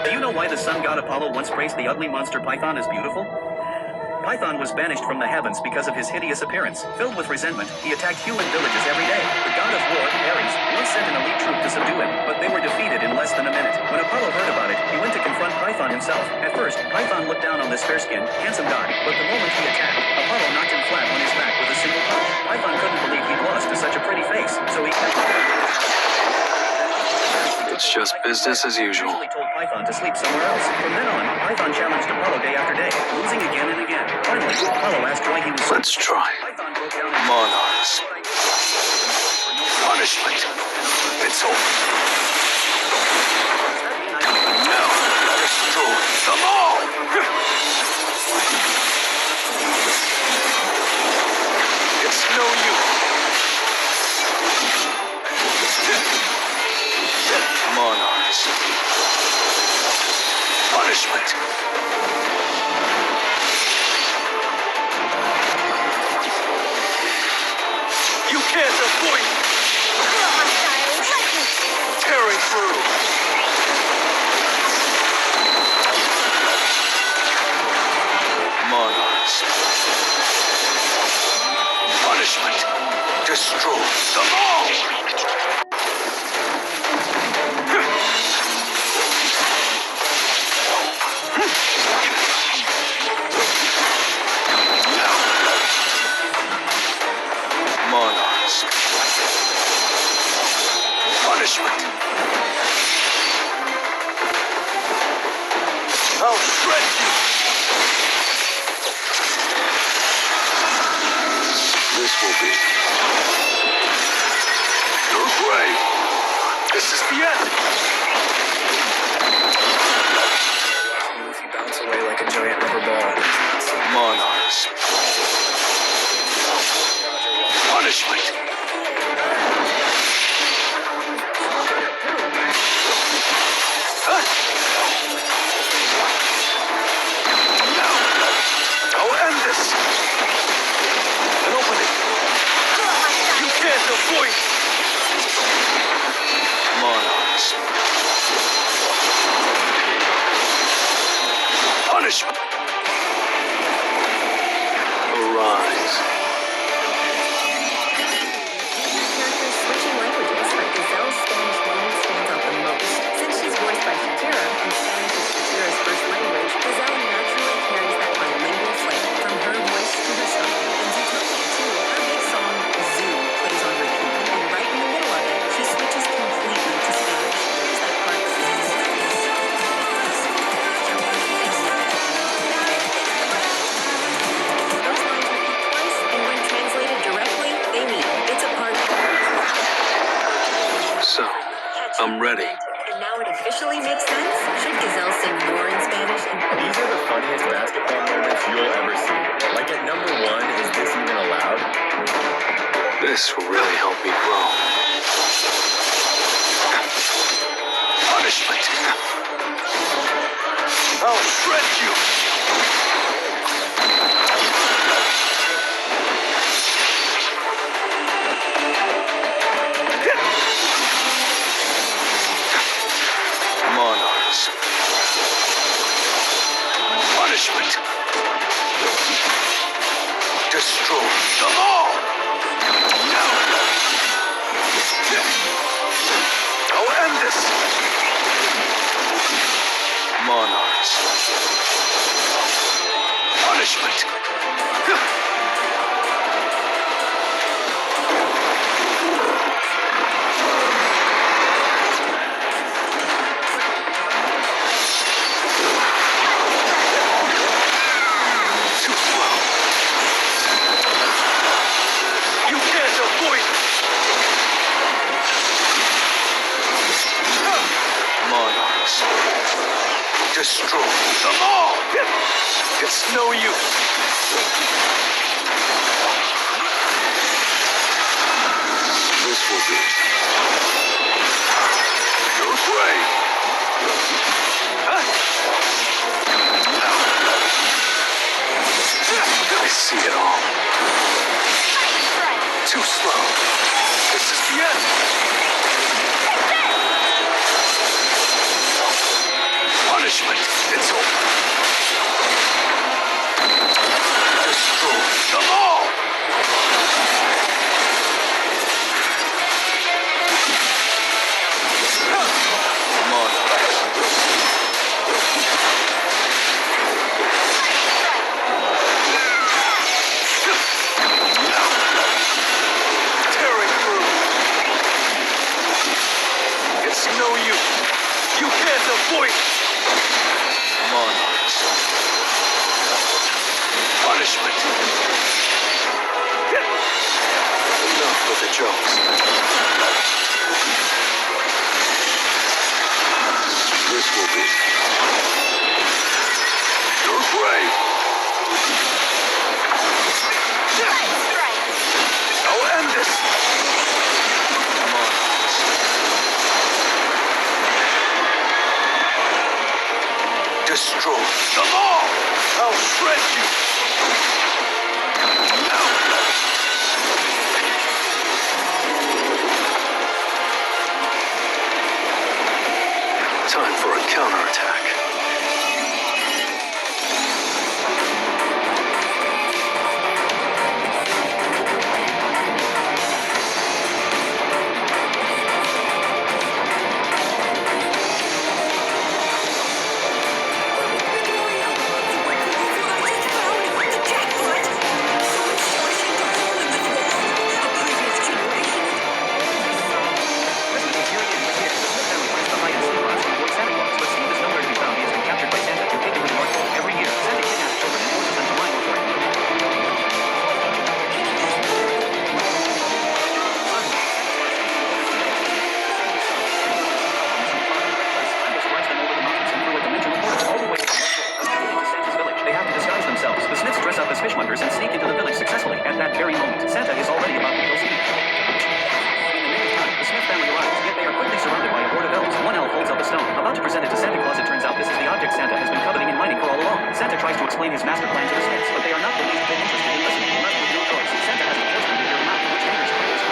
Do you know why the sun god Apollo once praised the ugly monster Python as beautiful? Python was banished from the heavens because of his hideous appearance. Filled with resentment, he attacked human villages every day. The god of war, Ares, once sent an elite troop to subdue him, but they were defeated in less than a minute. When Apollo heard about it, he went to confront Python himself. At first, Python looked down on this fair-skinned, handsome god, but the moment he attacked, Apollo knocked him flat on his back with a single punch. Python couldn't believe he'd lost to such a pretty face, so he kept It's just business as usual. He told Python to sleep somewhere else. From then on, Python challenged Apollo day after day, losing again and again. Finally, Apollo asked why he was so... Let's try. Python broke down and... Monarchs. Punishment. It's over. Now, destroy them all! It's no use. Monarchs. Punishment. You can't avoid me. Tearing through. Monarchs. Punishment. Destroy them all. Monarchs. Punishment. I'll shred you. This will be your grave. This is the end. If you bounce away like a giant rubber ball. Monarchs. Punishment. I'll end this. And open it. You can't avoid. Monarchs. Punishment. Arise. Characters switching languages, but Giselle's Spanish name stands out the most. Since she's voiced by Shakira, and Spanish is Shakira's first language, Giselle naturally carries that bilingual flavor from her voice to her song. In Zootopia 2, her big song, Zoo, plays on repeat, and right in the middle of it, she switches completely to Spanish. Here's that part. Those lines repeat twice, and when translated directly, they mean it's a part. So, I'm ready. And now it officially makes sense? Should Giselle sing more in Spanish? These are the funniest basketball moments you'll ever see. Like at number 1, is this even allowed? This will really help me grow. Punishment. I'll shred you. Monarchs. Punishment. Destroy them all. I'll end this. Monarchs. Punishment. Too slow. You can't avoid it. Monarchs. Destroy them all. It's no use. This will be your grave. I see it all. Too slow. This is the end. Punishment. It's over. Destroy them all! Come on, tearing through. It's no use. You can't avoid it. Monarchs. Punishment. Enough with the jokes. This will be your grave. I'll end this. Monarchs. Destroy them all! I'll shred you! Time for a counterattack. fishmongers and sneak into the village successfully. At that very moment, Santa is already about to kill Steve. In the nearest time, the Smith family arrives, yet they are quickly surrounded by a horde of elves. One elf holds up a stone, about to present it to Santa Claus. It turns out this is the object Santa has been coveting and mining for all along. Santa tries to explain his master plan to the Smiths, but they are not the least bit interested in listening. Left with no choice, Santa has to force them to hear him out, which hinders Claus.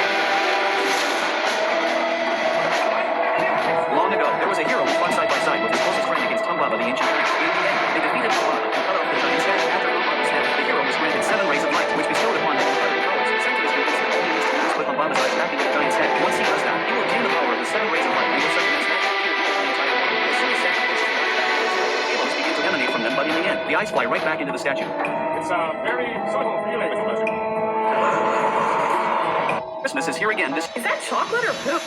Long ago, there was a hero who fought side by side with his closest friend against Humbaba the ancient priest. In the end, they defeated Humbaba and cut off the giant's head. After Humbaba's head, the hero was granted 7 rays of light, which bestowed upon him incredible powers. Santa is convinced that all he needs to do is put Humbaba's eyes back into the giant's head. Once he does that, he will obtain the power of the 7 rays of light and will set the next magic here to the entire world. As soon as Santa puts his eyes back into his head, halos begin to emanate from them, but in the end, the eyes fly right back into the statue. It's a very subtle feeling, Mr. Magic. Christmas is here again. This Is that chocolate or poop?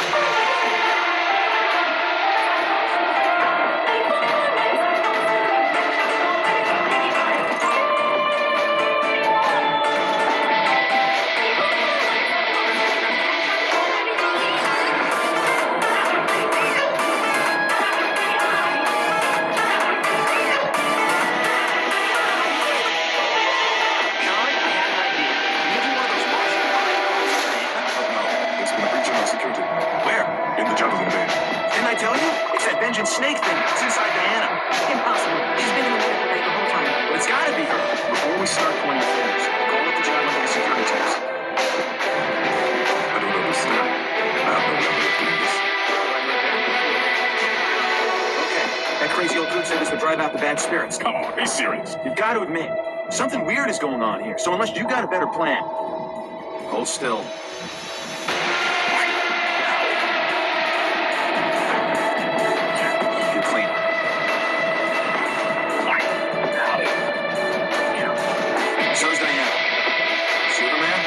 It's been a breach in our security. Where? In the jungle in Bay. Didn't I tell you? It's that vengeance snake thing. It's inside Diana. Impossible. He's been in the medical bay the whole time. But it's gotta be her. Before we start pointing fingers, call up the Giant Bay security teams. I don't understand. I have no way of doing this. Okay. That crazy old dude said this would drive out the bad spirits. Come on, be serious. You've got to admit, something weird is going on here. So unless you got a better plan, hold still. You're clean. So's Diana. Superman?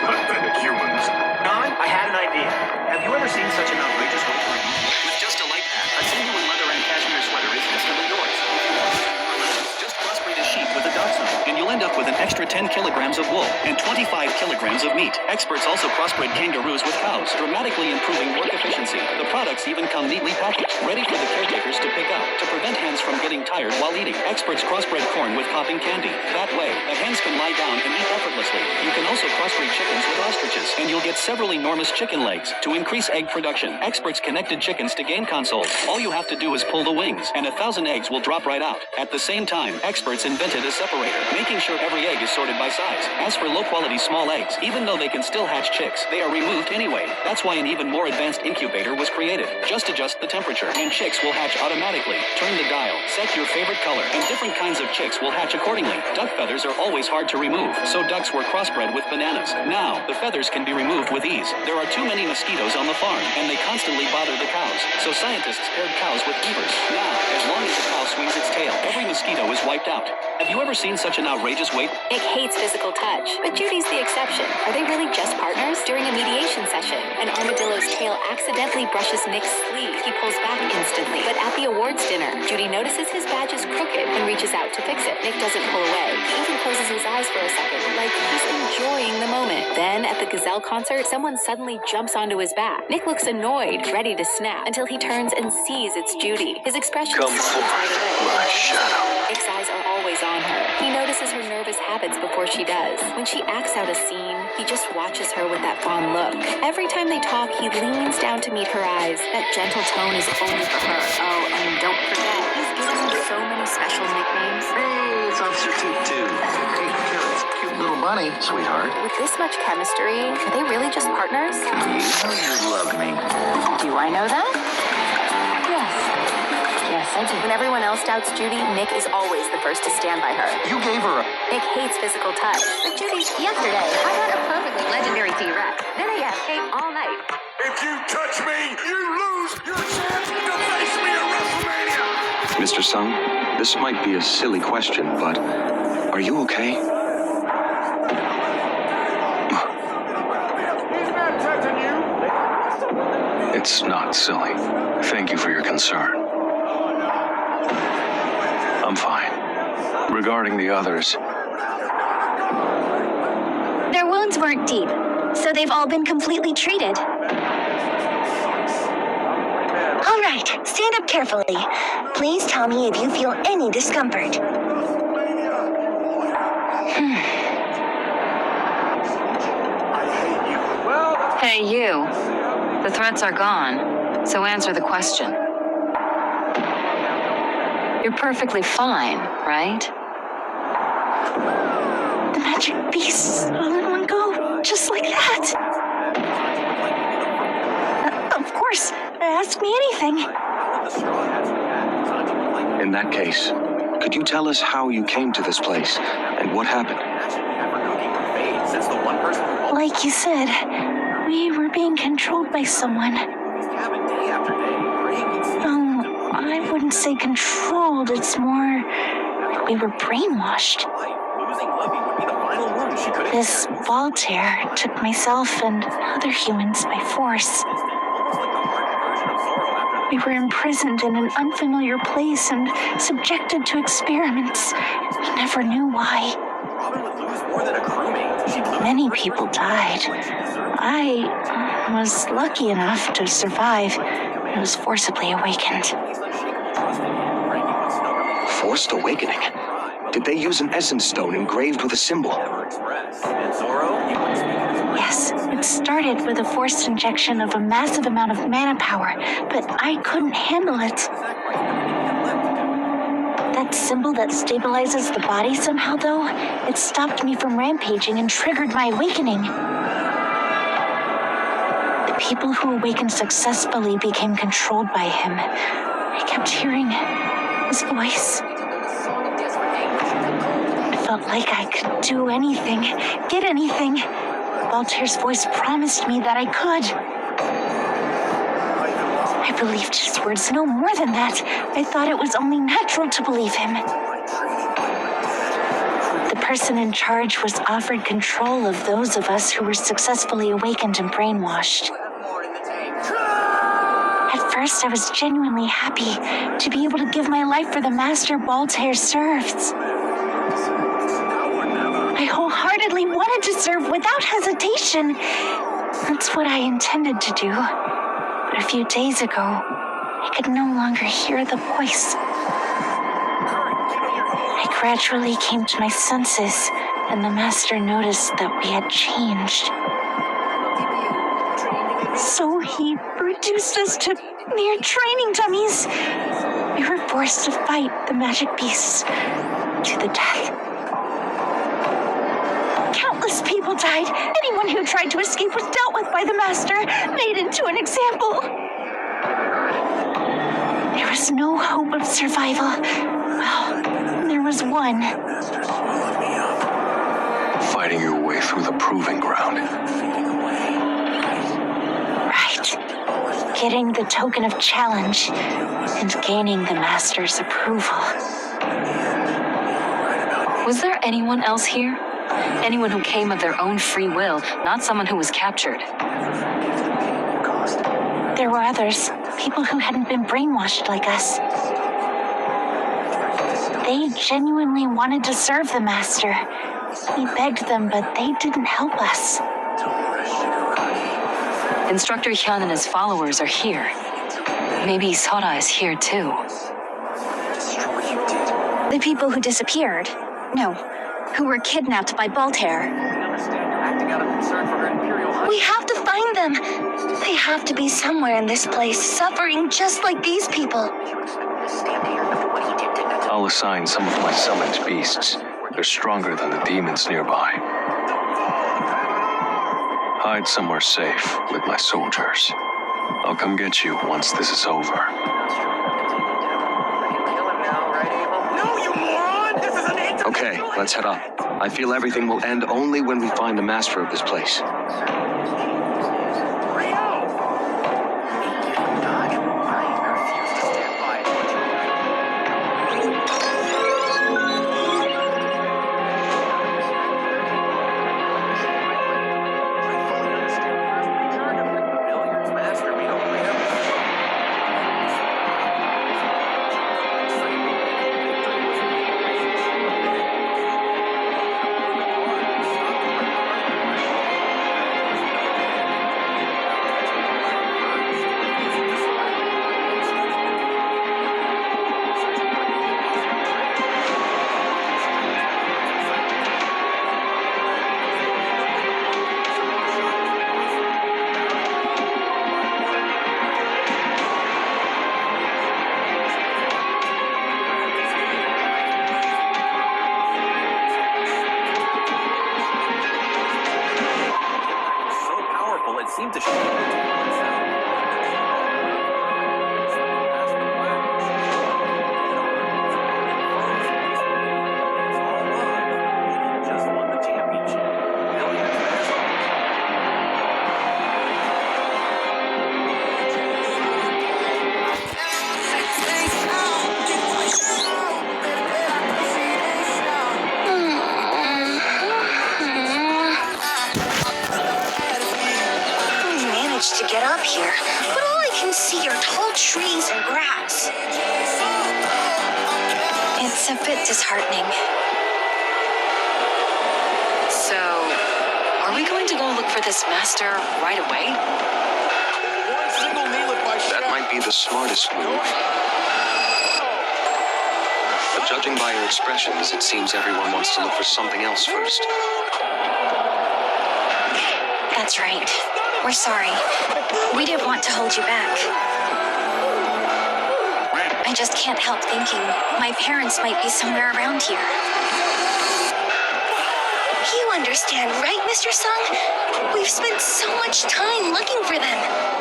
Pathetic humans. Don, I had an idea. Have you ever seen such an outrageous way for with just a light pack, a genuine leather and cashmere sweater is instantly yours. Just crossbreed a sheep with a dachshund, and you'll end up with an extra 10 kilograms of wool and 25 kilograms of meat. Experts also crossbred kangaroos with cows, dramatically improving work efficiency. The products even come neatly packaged, ready for the caretakers to pick up, to prevent hens from getting tired while eating. Experts crossbred corn with popping candy. That way, the hens can lie down and eat effortlessly. You can also crossbreed chickens with ostriches, and you'll get several enormous chicken legs to increase egg production. Experts connected chickens to game consoles. All you have to do is pull the wings, and 1,000 eggs will drop right out. At the same time, experts invented a separator, making sure every every egg is sorted by size. As for low-quality small eggs, even though they can still hatch chicks, they are removed anyway. That's why an even more advanced incubator was created. Just adjust the temperature, and chicks will hatch automatically. Turn the dial, set your favorite color, and different kinds of chicks will hatch accordingly. Duck feathers are always hard to remove, so ducks were crossbred with bananas. Now, the feathers can be removed with ease. There are too many mosquitoes on the farm, and they constantly bother the cows, so scientists paired cows with beavers. Now, as long as the cow swings its tail, every mosquito is wiped out. Have you ever seen such an outrageous weight? Nick hates physical touch, but Judy's the exception. Are they really just partners? During a mediation session, an armadillo's tail accidentally brushes Nick's sleeve. He pulls back instantly. But at the awards dinner, Judy notices his badge is crooked and reaches out to fix it. Nick doesn't pull away. He even closes his eyes for a second, like he's enjoying the moment. Then, at the Gazelle concert, someone suddenly jumps onto his back. Nick looks annoyed, ready to snap, until he turns and sees it's Judy. His expression Come softens right away. my shadow. Nick's eyes are always on her. He notices her nervous habits before she does. When she acts out a scene, he just watches her with that fond look. Every time they talk, he leans down to meet her eyes. That gentle tone is only for her. Oh, and don't forget, he's given her so many special nicknames. Hey, it's Officer Toot-Toot. Hey, Carrot's cute little bunny, sweetheart. With this much chemistry, are they really just partners? You know you love me. Do I know that? Yes. Yes, I do. When everyone else doubts Judy, Nick is always the first to stand by her. You gave her a... Nick hates physical touch. But Judy, yesterday, I got a perfectly legendary T-Rex. Then I came all night. If you touch me, you lose your chance to face me at WrestleMania! Mr. Sung, this might be a silly question, but are you okay? He's not touching you! It's not silly. Thank you for your concern. I'm fine. Regarding the others, Their wounds weren't deep, so they've all been completely treated. All right, stand up carefully. Please tell me if you feel any discomfort. Hey, you. The threats are gone, so answer the question. You're perfectly fine, right? The magic beasts all in one go, just like that. Of course, ask me anything. in that case, could you tell us how you came to this place and what happened? Like you said, we were being controlled by someone. I wouldn't say controlled, it's more like we were brainwashed. This Voltaire took myself and other humans by force. We were imprisoned in an unfamiliar place and subjected to experiments. We never knew why. Many people died. I was lucky enough to survive and was forcibly awakened. Forced awakening? Did they use an essence stone engraved with a symbol? Yes, it started with a forced injection of a massive amount of mana power, but I couldn't handle it. That symbol that stabilizes the body somehow, though, it stopped me from rampaging and triggered my awakening. The people who awakened successfully became controlled by him. I kept hearing his voice. It felt like I could do anything, get anything. Voltaire's voice promised me that I could. I believed his words no more than that. I thought it was only natural to believe him. The person in charge was offered control of those of us who were successfully awakened and brainwashed. At first, I was genuinely happy to be able to give my life for the master Voltaire serves. I wholeheartedly wanted to serve without hesitation. That's what I intended to do. But a few days ago, I could no longer hear the voice. I gradually came to my senses, and the master noticed that we had changed. So he reduced us to mere training dummies. We were forced to fight the magic beasts to the death. Countless people died. Anyone who tried to escape was dealt with by the Master, made into an example. There was no hope of survival. Well, there was one. Fighting your way through the proving ground. Right. Getting the token of challenge and gaining the Master's approval. Was there anyone else here? Anyone who came of their own free will, not someone who was captured? There were others, people who hadn't been brainwashed like us. They genuinely wanted to serve the Master. We begged them, but they didn't help us. Instructor Hyun and his followers are here. Maybe Sora is here too. The people who disappeared. No, who were kidnapped by Baltair. We have to find them. They have to be somewhere in this place, suffering just like these people. I'll assign some of my summoned beasts. They're stronger than the demons nearby. Hide somewhere safe with my soldiers. I'll come get you once this is over. Okay, let's head up. I feel everything will end only when we find the master of this place. Seemed to show. Just won the championship. To get up here, but all I can see are tall trees and grass. It's a bit disheartening. So, are we going to go look for this master right away? That might be the smartest move. But judging by your expressions, it seems everyone wants to look for something else first. That's right. We're sorry. We didn't want to hold you back. I just can't help thinking my parents might be somewhere around here. You understand, right, Mr. Sung? We've spent so much time looking for them.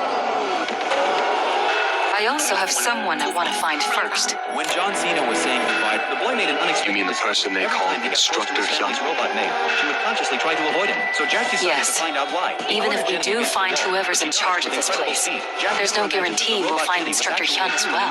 I also have someone I want to find first. When John Cena was saying goodbye, the boy made an unexpected. You mean the person they call Instructor Hyun? Robot name. She would consciously try to avoid him. So Jack decided to Yes. find out why. Even if we do find whoever's in charge of this place, there's no guarantee we'll find Instructor Hyun as well.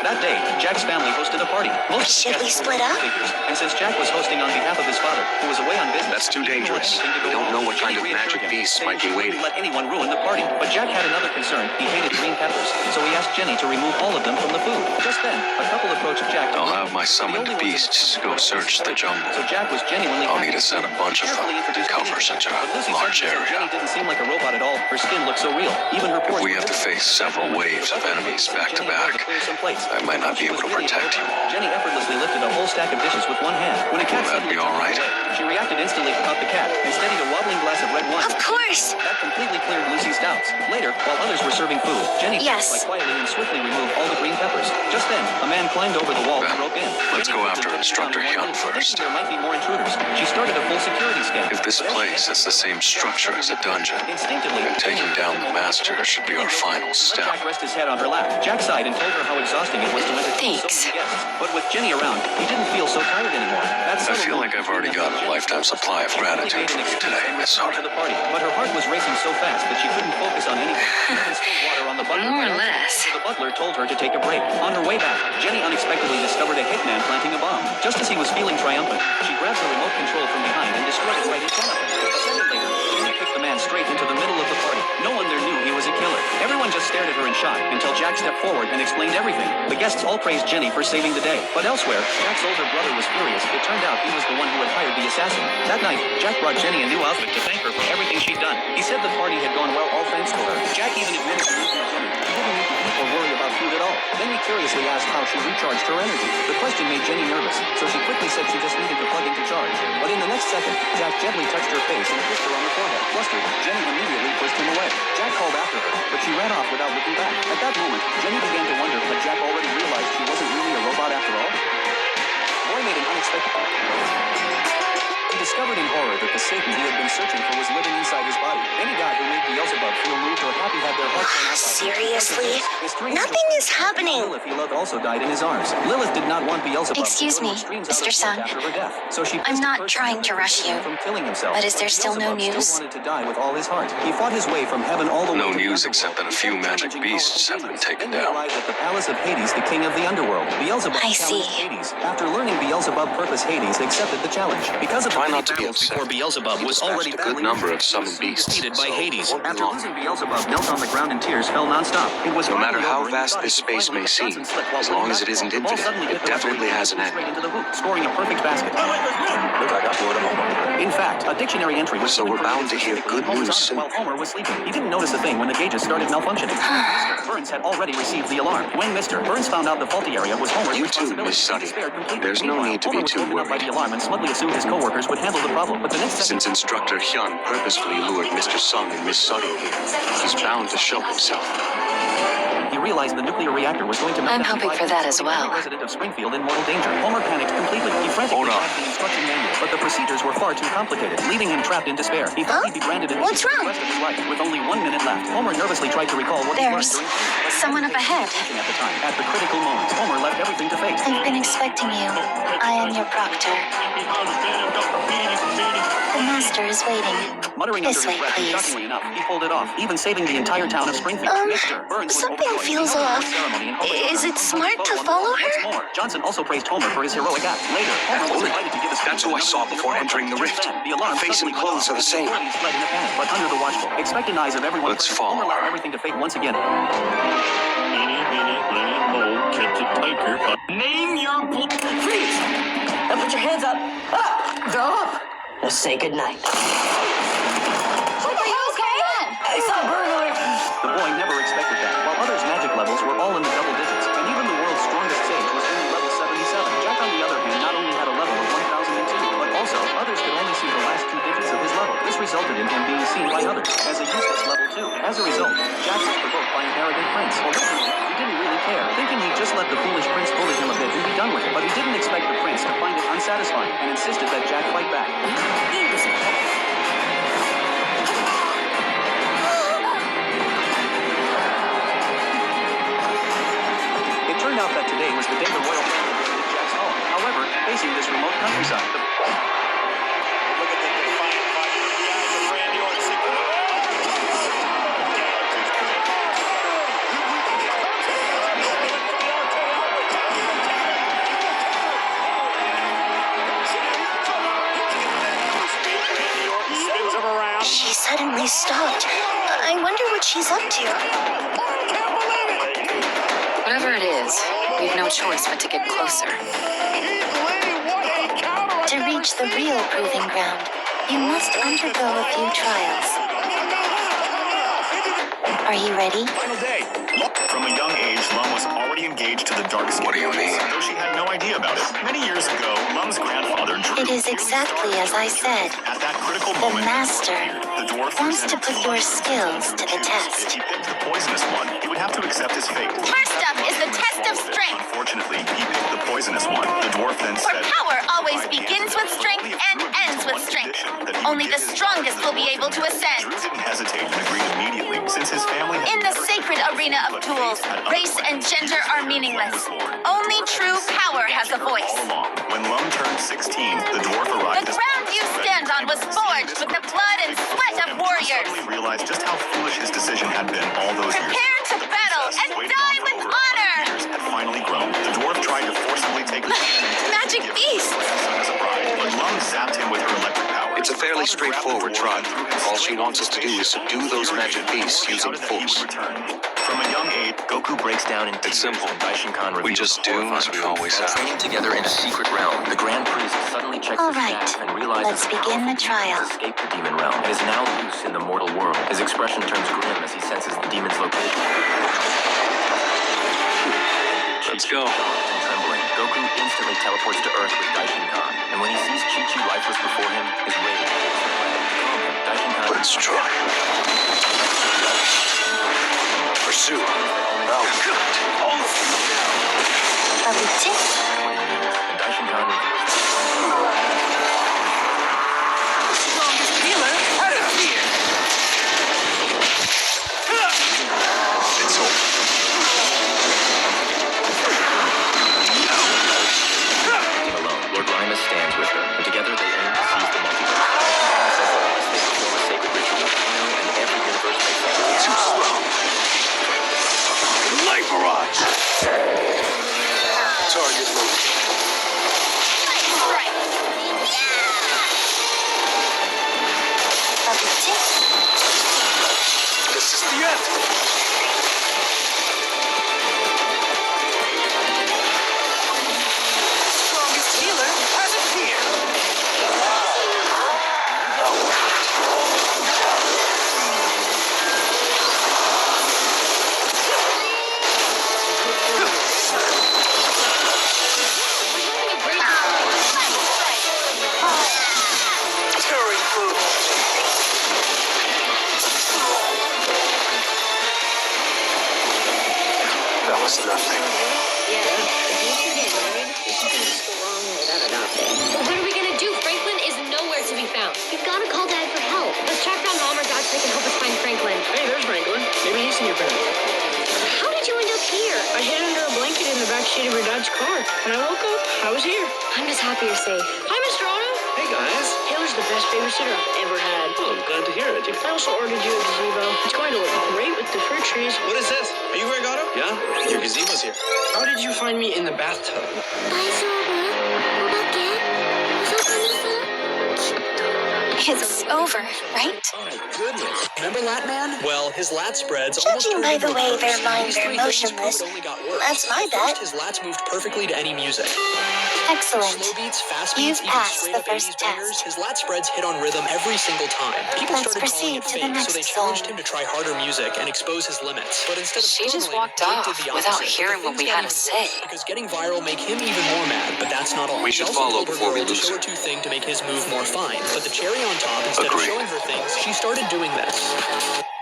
That day, Jack's family hosted a party. Should we split up? And since Jack was hosting on behalf of his father, who was away on business, That's too he didn't want dangerous. anything to go We don't know wrong. what kind of Jenny reassured magic him, beasts saying might she be wouldn't waiting. let anyone ruin the party. But Jack had another concern. He hated green peppers, so he asked Jenny to remove all of them from the food. Just then, a couple approached Jack. I'll have my summoned beasts go search the jungle. So Jack was genuinely I'll happy need to send a bunch of them carefully to introduced cover Jenny. such a But Lucy large said area. Jenny didn't seem like a robot at all. Her skin looked so real. Even her pores. We have to face several waves of enemies back to back. I might not be able to protect you all. Jenny effortlessly lifted a whole stack of dishes with one hand. When a cat Will that suddenly be all right? jumped away, she reacted instantly to caught the cat and steadied a wobbling glass of red wine. Of course. That completely cleared Lucy's doubts. Later, while others were serving food, Jenny Yes. sat quietly in and swiftly removed all the green peppers. Just then, a man climbed over the wall to rope in. Let's go after Instructor Hyun first. There might be more intruders. She started a full security scan. If this place has the same structure as a dungeon, Instinctively, then taking down the master should be our final step. Jack rested his head on her lap. Jack sighed and told her how exhausting it was to entertain so Thanks. many guests. But with Jenny around, he didn't feel so tired anymore. I feel like I've already got a lifetime supply of gratitude from you today, Miss Soda. But her heart was racing so fast that she couldn't focus on anything. Even spilled water on the butler. More or less. So the butler told her to take a break. On her way back, Jenny unexpectedly discovered a hitman planting a bomb. Just as he was feeling triumphant, she grabbed the remote control from behind and destroyed it right in front of him. A second later, Jenny kicked the man straight into the middle of the party. No one there knew he was a killer. Everyone just stared at her in shock until Jack stepped forward and explained everything. The guests all praised Jenny for saving the day. But elsewhere, Jack's older brother was furious. It turned out he was the one who had hired the assassin. That night, Jack brought Jenny a new outfit to thank her for everything she'd done. He said the party had gone well all thanks to her. Jack even admitted to losing Jenny. He didn't need to eat or worry about food at all. Then he curiously asked how she recharged her energy. The question made Jenny nervous, so she quickly said she just needed to plug into charge. But in the next second, Jack gently touched her face and kissed her on the forehead. Flustered, Jenny immediately pushed him away. Jack called after her, but she ran off without looking back. At that moment, Jenny began to wonder had Jack already realized she wasn't really a robot after all? The boy made an unexpected... He discovered in horror that the Satan he had been searching for was living inside his body. Any god who made Beelzebub feel moved or happy had their heart torn out by him. Seriously? His three Nothing angels- is happening. Lilith he loved also died in his arms. Lilith did not want Beelzebub Excuse to me, put streams out Mr. of Sun. blood after her death. So she I'm not trying to rush you. From killing himself. But is there still no Beelzebub news? Still wanted to die with all his heart. He fought his way from heaven all the way No to the news underworld. except that a few magic beasts have been taken Then he down. arrived at the palace of Hades, the king of the underworld. Beelzebub I see. challenged Hades. After learning Beelzebub purpose, Hades accepted the challenge. Because of Try the not to be battles upset. before Beelzebub was Dispatched already a good badly number injured, of summoned he was beasts, defeated by so Hades. won't be After long. losing Beelzebub, knelt on the ground in tears, fell nonstop. It was No matter finally how over, and he vast thought this he could space finally may let seem, Johnson slip while as playing long as it isn't basketball. The ball infinite, suddenly it hit the definitely referee has an and end. straight into the hoop, scoring a perfect basket. Look, I got more than Homer. In fact, a dictionary entry was So we're bound to hear good Homer's news honor soon. while Homer was sleeping. He didn't notice a thing when the gauges started malfunctioning. Mr. Burns had already received the alarm. When Mr. Burns found out the faulty area was Homer's You too, responsibility, Miss Suddy. he despaired completely. There's no Meanwhile, need to be Homer was too woken up by worried. the alarm and smugly assumed his coworkers would handle the problem. But the next second, Since Instructor Hyun purposefully lured Mr. Sung and Miss Suddy here, he's bound to show himself. he realized the nuclear reactor was going to melt I'm down in hoping 5 for that minutes, as putting every well. resident of Springfield in mortal danger. Homer panicked completely. He frantically Hold on. typed the instruction manual, but the procedures were far too complicated, leaving him trapped in despair. He thought Huh? he'd be branded in What's for the wrong? rest of his life. With only 1 minute left, Homer nervously tried to recall what he learned There's during training, but he someone up hadn't paid ahead. attention at the time. At the critical moment, Homer left everything to fate. I've been expecting you. I am your proctor. The master is waiting. Muttering This under his way, breath, and please. shockingly enough, he pulled it off, even saving the entire town of Springfield. Mr. Burns was something overjoyed. feels He held a off. ceremony in Homer's Is honor. it smart Homer's to photo on the follow wall once her? more. Johnson also praised Homer for his heroic act. Later, Homer was invited to give a speech. That's who I saw before entering the rift. The alarm Face and suddenly went clothes off, are the same. and the authorities fled in a panic, but under the watchful, expectant eyes of everyone Let's present, follow Homer left her. everything to fate once again. Name your freeze. Now put your hands up. Up. Now say goodnight. What the hell's going on? I saw a burglar. The boy never expected that. While others' magic levels were all in the double digits, and even the world's strongest sage was only level 77. Jack, on the other hand, not only had a level of 1002, but also others could only see the last 2 digits of his level. This resulted in him being seen by others as a useless level 2. As a result, Jack was provoked by an arrogant prince. Originally, he didn't really care, thinking he'd just let the foolish prince bully him a bit and be done with it. But he didn't expect the prince to find it unsatisfying and insisted that Jack fight back. It turned out that today was the day the royal family visited Jack's home. However, facing this remote countryside, Look at the defiant fight in the eyes of Randy Orton. Randy Orton spins him around. She suddenly stopped. I wonder what she's up to. Whatever it is, we've no choice but to get closer. To reach the real proving ground, you must undergo a few trials. Are you ready? Final day. From a young age, Lum was already engaged to the dark skin. What do you mean? Though she had no idea about it. Many years ago, Lum's grandfather Drew It is exactly as I said. at that critical The moment. master The dwarf wants to presented put two your options skills for to him the choose. test. If he picked the poisonous one, he would have to accept his fate. First up is the test of strength. Unfortunately, he picked the poisonous one. The dwarf then For said, power always begins with strength and ends with strength. Only the strongest will be able to ascend. Drew didn't hesitate and agreed immediately, since his family had In the sacred arena of tools, race and gender are meaningless. Only true power has a voice. all along. When Lum turned 16, the dwarf The arrived. ground you stand on was forged with the blood and sweat of warriors. Suddenly realized just how foolish his decision had been all those years. Prepare to battle and die with honor! Had finally grown. The dwarf tried to forcibly take his Magic beast! son as a bride, but Lum zapped him with her electric power. It's a fairly His father straightforward grabbed the trial. dwarf and threw him All she straight wants off us to the do is spaceship. subdue those magic The beasts dwarf using shouted that he would force. return. From a young age, Goku breaks down in It's simple. Daishinkan We reveals just the do horrifying as we truth. always While have. training together in a secret realm, the Grand Priest suddenly checks All his right, staff and realizes let's begin the trial. has escaped the demon realm and is now loose in the mortal world. His expression turns grim as he senses the demon's location. Let's go. And trembling, Goku instantly teleports to Earth with Daishinkan, and when he sees Chi-Chi lifeless before him, his rage is Daishinkan. Let's try. Pursue. Oh, good. And Daishinkan reveals It's over. alone. Lord Limus stands with her, and together they aim to seize the multiverse. They perform a sacred ritual, and every universe may fall. Too slow. Light barrage. Target located. This is the end. Strongest healer hasn't here. Tearing through. That was nothing. What are we gonna do? Franklin is nowhere to be found. We've gotta call Dad for help. Let's track down Mom or Dad so they can help us find Franklin. Hey, there's Franklin. Maybe he's in your parents. How did you end up here? I hid under a blanket in the backseat of your dad's car. When I woke up, I was here. I'm just happy you're safe. Hi, Mr. Otto. Hey, guys. Taylor's the best babysitter I've ever had. Oh, I'm glad to hear it. I also ordered you a gazebo. It's going to look great with the fruit trees. What is this? Are you Greg Otto? Yeah, your gazebo's here. How did you find me in the bathtub? It's over, right? Oh my goodness. Remember Latman? Well, his lat spreads Judging by the way their minds are motionless, motionless, that's my bet. His lats moved perfectly to any music. Excellent. Slow beats, fast You've beats, even passed straight the up 80s first bangers, test. his lat spreads hit on rhythm every single time. People Let's started calling proceed it to the fake, so they next challenged song. him to try harder music and expose his limits. But instead of She just trolling, walked Jake did off the without opposite. hearing But what we things got had to even say. worse, because getting viral make him even more mad, but that's not all. We He should also follow told her before we girl to lose show her. her two thing to make his move more fine. But the cherry on top, instead Agreed. of showing her things, she started doing this.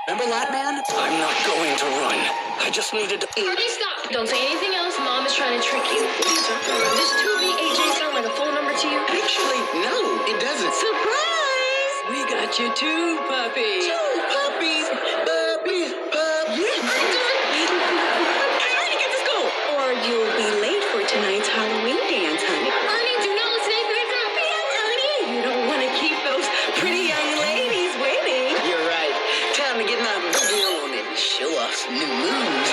Remember Latman? I'm not going to run. I just needed to... Ruby, stop! Don't say anything else. Mom is trying to trick you. What are you talking about? Does 2VAJ sound like a phone number to you? Actually, no, it doesn't. Surprise! We got you two puppies. Two puppies. Puppies. Puppies. I already get to school. Or you'll be late for tonight's Halloween dance, honey. Ernie, do not listen to anything that's Ernie, you don't want to keep those pretty young ladies waiting. You're right. Time to get my boogie on and show off some new moves.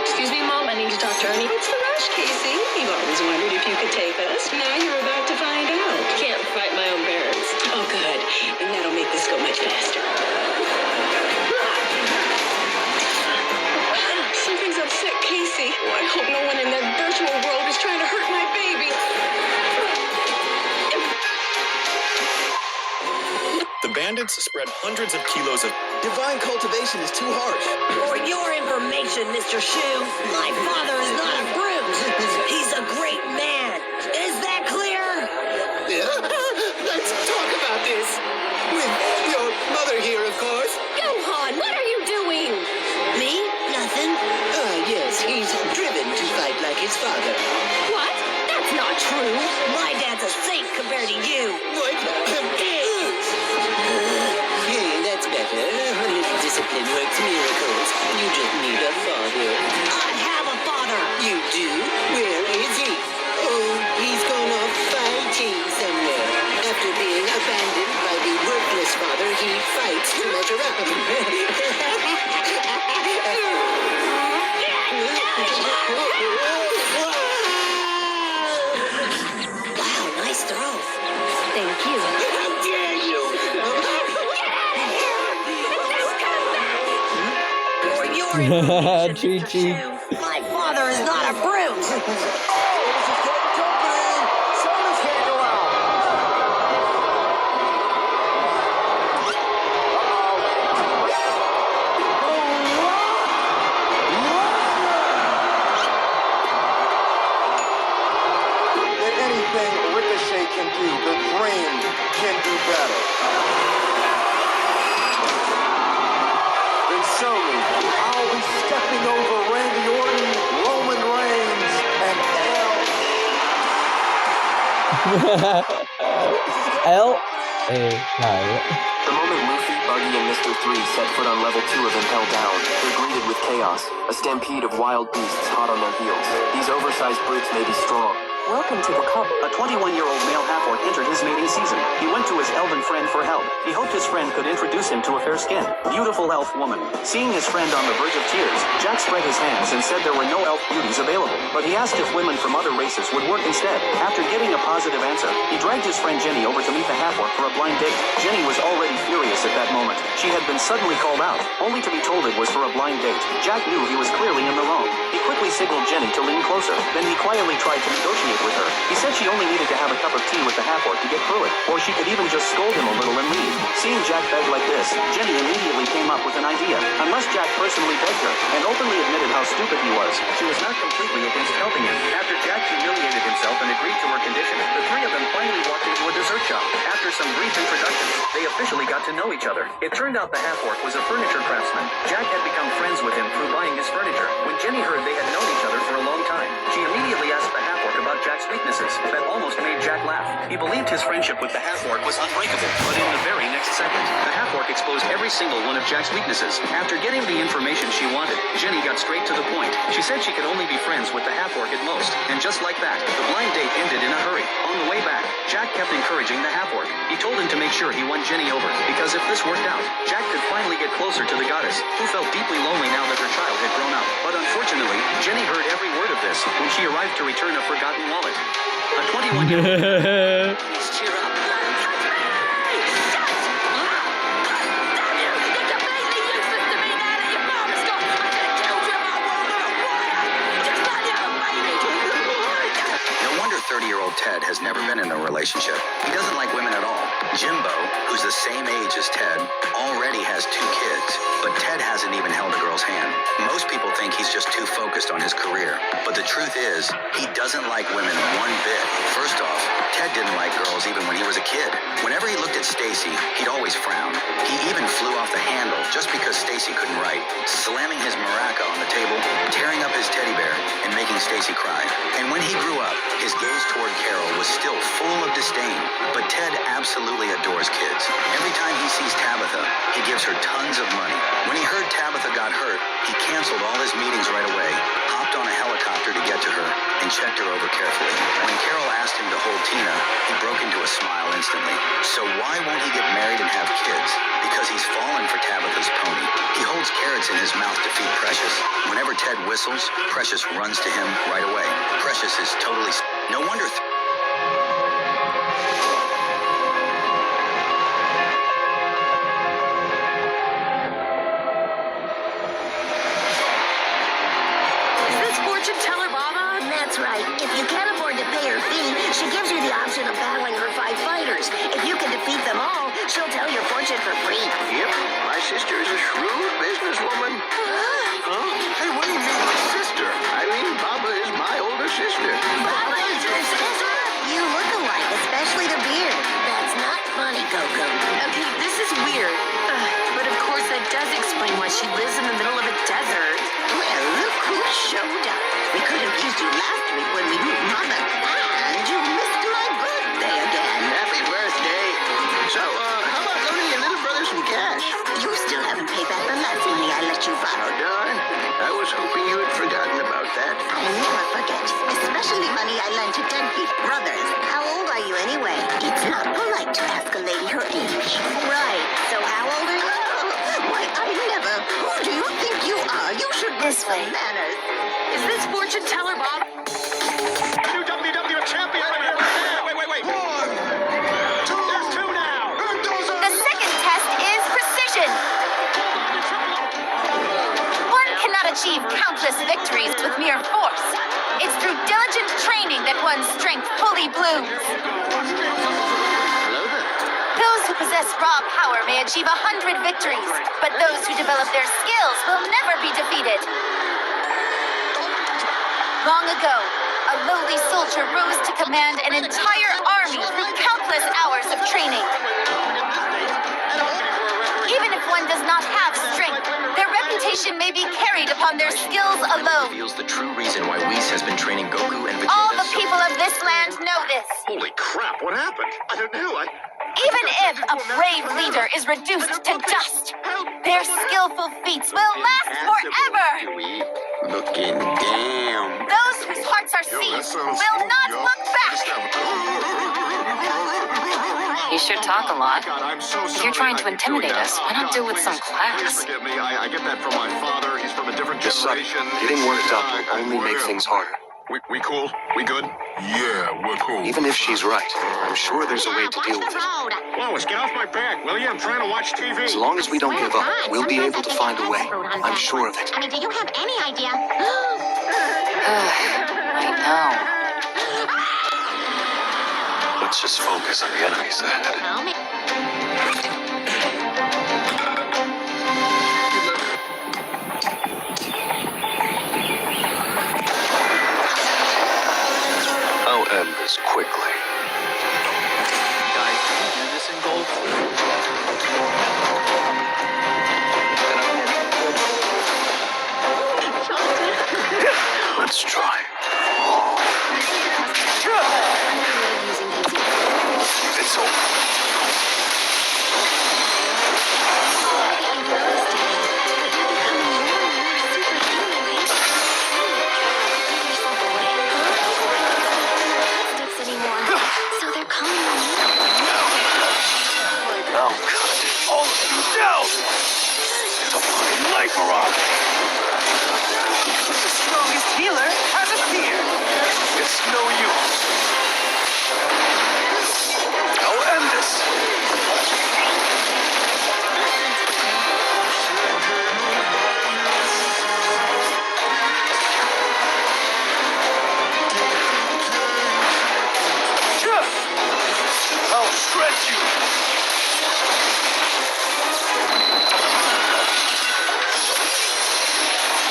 Excuse me, Mom. I need to talk to Ernie. What's the rush, Casey? You've always wondered if you could take us. Now you're about to find out. Can't fight my own parents. Oh, good. And that'll make this go much faster. Something's upset Casey. Oh, I hope no one in that virtual world is trying to hurt my baby. The bandits spread hundreds of kilos of Divine cultivation is too harsh. For your information, Mr. Shu, my father is not a bruise. He's a great man. Is that clear? Let's talk about this. With your mother here, of course. Gohan, what are you doing? Me his father. What? That's not true. My dad's a saint compared to you. What? Hey, that's better. A little discipline works miracles. You just need a father. I have a father. You do? Where is he? Oh, he's gone off fighting somewhere. After being abandoned by the worthless father, he fights to measure up. Wow, nice throw. Thank you. How dare you! For your information, Mr. Chu, my father is not a brute. Anything Ricochet can do, the Dream can do better. And slowly, I'll be stepping over Randy Orton, Roman Reigns, and The moment Luffy, Buggy, and Mr. 3 set foot on level 2 of Impel Down, they're greeted with chaos, a stampede of wild beasts hot on their heels. These oversized brutes may be strong. Welcome to the club. A 21-year-old male half-orc entered his mating season. He went to his elven friend for help. He hoped his friend could introduce him to a fair-skinned, beautiful elf woman. Seeing his friend on the verge of tears, Jack spread his hands and said there were no elf beauties available. But he asked if women from other races would work instead. After getting a positive answer, he dragged his friend Jenny over to meet the half-orc for a blind date. Jenny was already furious at that moment. She had been suddenly called out, only to be told it was for a blind date. Jack knew he was clearly in the wrong. He quickly signaled Jenny to lean closer. Then he quietly tried to negotiate with her. He said she only needed to have a cup of tea with the half-orc to get through it, or she could even just scold him a little and leave. Seeing Jack beg like this, Jenny immediately came up with an idea. Unless Jack personally begged her, and openly admitted how stupid he was, she was not completely against helping him. After Jack humiliated himself and agreed to her condition, the three of them finally walked into a dessert shop. After some brief introductions, they officially got to know each other. It turned out the half-orc was a furniture craftsman. Jack had become friends with him through buying his furniture. When Jenny heard they had known each other for a long time, she immediately asked the half-orc about Jack's weaknesses. That almost made Jack laugh. He believed his friendship with the half-orc was unbreakable, but in the very next second, the half-orc exposed every single one of Jack's weaknesses. After getting the information she wanted, Jenny got straight to the point. She said she could only be friends with the half-orc at most, and just like that, the blind date ended in a hurry. On the way back, Jack kept encouraging the half-orc. He told him to make sure he won Jenny over, because if this worked out, Jack could finally get closer to the goddess, who felt deeply lonely now that her child had grown up. But unfortunately, Jenny heard every word of this when she arrived to return a forgotten wallet. A 21-year-old... Please cheer up. No wonder 30-year-old Ted has never been in a relationship. He doesn't like women at all. Jimbo, who's the same age as Ted, already has 2 kids, but Ted hasn't even held a girl's hand. Most people think he's just too focused on his career, but the truth is, he doesn't like women one bit. First off, Ted didn't like girls even when he was a kid. Whenever he looked at Stacy, he'd always frown. He even flew off the handle just because Stacy couldn't write, slamming his maraca on the table, tearing up his teddy bear, and making Stacy cry. And when he grew up, his gaze toward Carol was still full of disdain, but Ted absolutely adores kids. Every time he sees Tabitha, he gives her tons of money. When he heard Tabitha got hurt, he canceled all his meetings right away, hopped on a helicopter to get to her, and checked her over carefully. When Carol asked him to hold Tina, he broke into a smile instantly. So why won't he get married and have kids? Because he's fallen for Tabitha's pony. He holds carrots in his mouth to feed Precious. Whenever Ted whistles, Precious runs to him right away. Precious is totally... No wonder... That's right. If you can't afford to pay her fee, she gives you the option of battling her 5 fighters. If you can defeat them all, she'll tell your fortune for free. Yep, my sister is a shrewd businesswoman. Huh? Hey, what do you mean, my sister? I mean, Baba is my older sister. Baba is your sister? You look alike, especially the beard. That's not funny, Coco. Okay, this is weird. But of course that does explain why she lives in the middle of a desert. Well, look who showed up. We could have used you last money I lent to Deadbeat Brothers. How old are you anyway? It's not polite to ask a lady her age. Right. So how old are you? Why, I never. Who do you think you are? You should This way. manners. Is this fortune teller, Bob? New WWF champion. Wait. 1, 2. There's 2 now. The second test is precision. One cannot achieve countless victories with mere force. It's through diligent training that one's strength fully blooms. Hello there. Those who possess raw power may achieve 100 victories, but those who develop their skills will never be defeated. Long ago, a lowly soldier rose to command an entire army through countless hours of training. Even if one does not have strength, their reputation may be carried upon their skills alone. Reveals the true reason why Whis has been training Goku and Vegeta. All the people of this land know this. Holy crap, what happened? I don't know. Even if a brave leader is reduced to dust, their skillful feats will last forever. Looking damn. Those whose hearts are seized will not look back. You sure talk a lot. God, I'm so If you're trying to intimidate us, why not do it with some class? Forgive me. I get that from my father. He's from a different Miss Sutton, generation. getting worked up will only make things harder. We cool? We good? Yeah, we're cool. Even if she's right, I'm sure there's a way to deal with it. Lois, get off my back, will you? I'm trying to watch TV. As long as we don't give up, we'll be able to find a way. I'm sure of it. I mean, do you have any idea? I know. Let's just focus on the enemies ahead. I'll end this quickly. Guys, can you do this in gold? Let's try. It's over. Now cut all of you down! To find Life-Rock! The strongest healer has appeared. It's no use. I'll end this. I'll shred you.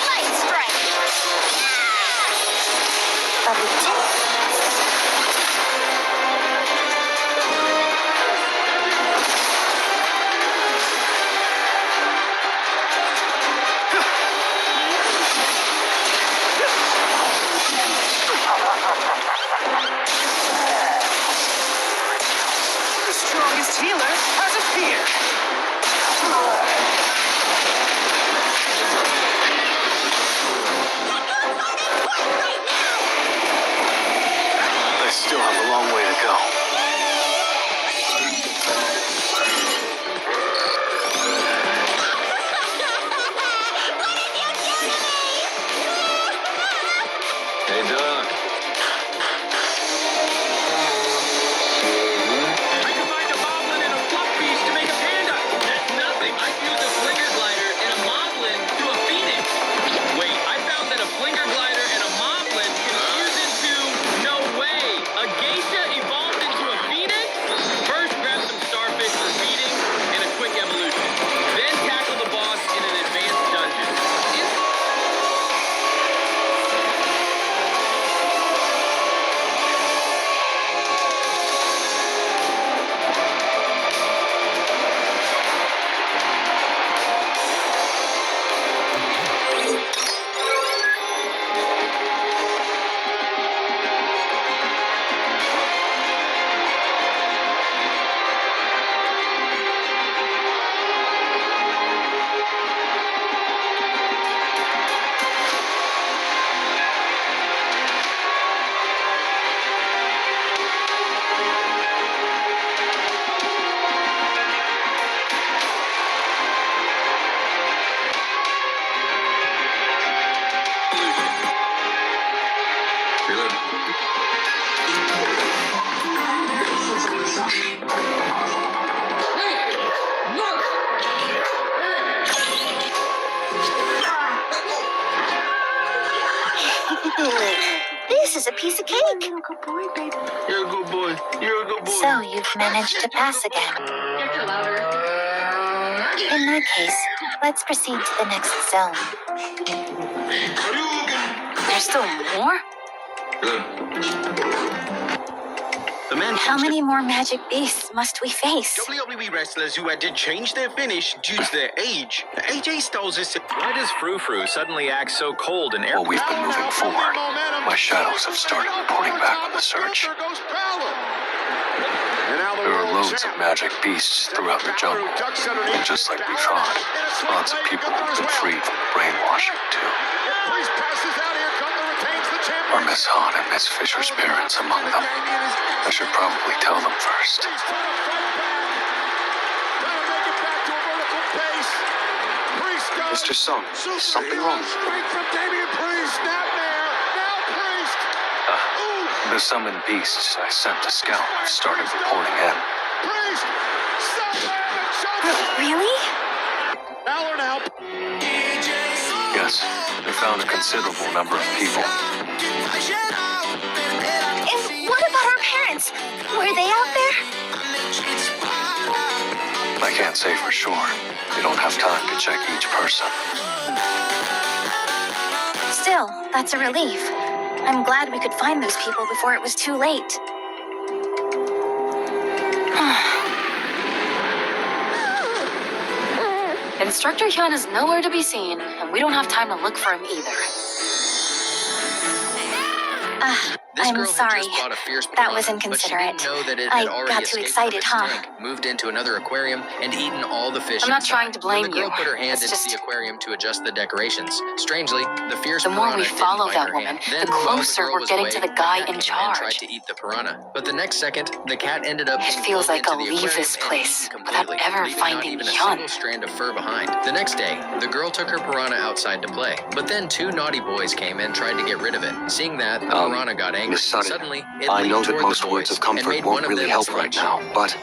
Light strike. The strongest This is a piece of cake. You're a good boy, baby. You're a good boy. You're a good boy. So you've managed to pass again. In that case, let's proceed to the next zone. There's still more? The man How many more magic beasts must we face? WWE wrestlers who had to change their finish due to their age. AJ Styles is... Why does Frou Frou suddenly act so cold and Well, we've been moving forward. My shadows have started reporting back on the search. There are loads of magic beasts throughout the jungle. And just like we thought, lots of people have been freed from brainwashing, too. Are Miss Hahn and Miss Fisher's parents among them? I should probably tell them first. Mr. Sung, is something wrong? The summoned beasts I sent to scout have started reporting in. Really? Yes, they found a considerable number of people. And what about our parents? Were they out there? I can't say for sure. We don't have time to check each person. Still, that's a relief. I'm glad we could find those people before it was too late. Instructor Hyun is nowhere to be seen, and we don't have time to look for him either. I'm sorry. That was inconsiderate. I got too excited, huh? Moved into another aquarium and eaten all the fish. I'm not trying to blame the girl you. put her hand It's into just- the aquarium to adjust the decorations. Strangely, the fierce The more piranha we didn't follow bite that her woman, hand. the Then, while closer girl we're was getting away, to the the guy cat in came and charge. tried to eat the piranha, but the next second, the cat ended up It being feels pulled like I'll into the leave aquarium this and place eaten without completely, ever leaving finding not even a Hyun. single strand of fur behind. The next day, the girl took her piranha outside to play, but then two naughty boys came and tried to get rid of it. Seeing that, the piranha got angry. Miss Sutton, Suddenly, it I know leaped that toward most the words boys of comfort and made won't one of really them help its right lunch. now, but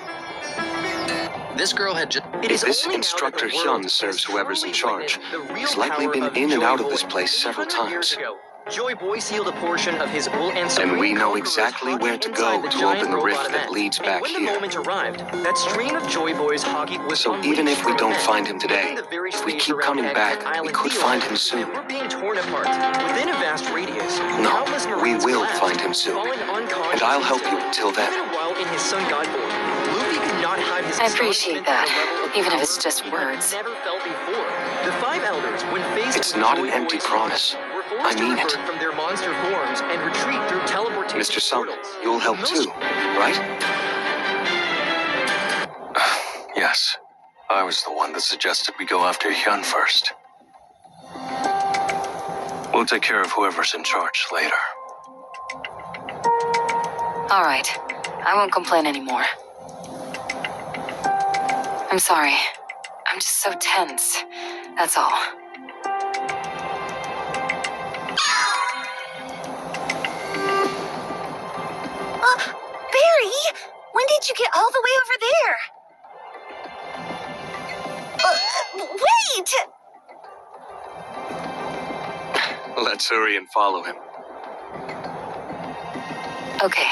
This girl had just... if this Instructor Hyun serves whoever's in charge, he's likely been in and out of this place several times. Joy Boy sealed a portion of his wool And we know exactly where to go to open the rift that leads back when the here. moment arrived, that stream of Joy Boy's hockey was So even if we unleashed don't from find him the today, net. The very if we streets keep around coming Agnet back, we Island could feel find him that soon. We're being torn apart within a vast radius. No, Countless we Marines will collapsed, find him soon. falling unconscious And I'll help you dead. until then. Even while in his Sun God form, Luffy could not hide his I appreciate astonishment at that, the level of even if power it's just he had words. never felt before. The five elders, when faced It's with not Joy an empty Boy's promise. were I forced to mean it. revert from their monster forms and retreat through teleportation Mr. Sung, portals. you'll help too, right? Yes, I was the one that suggested we go after Hyun first. We'll take care of whoever's in charge later. All right, I won't complain anymore. I'm sorry. I'm just so tense. That's all. Barry! When did you get all the way over there? Wait! Let's hurry and follow him. Okay.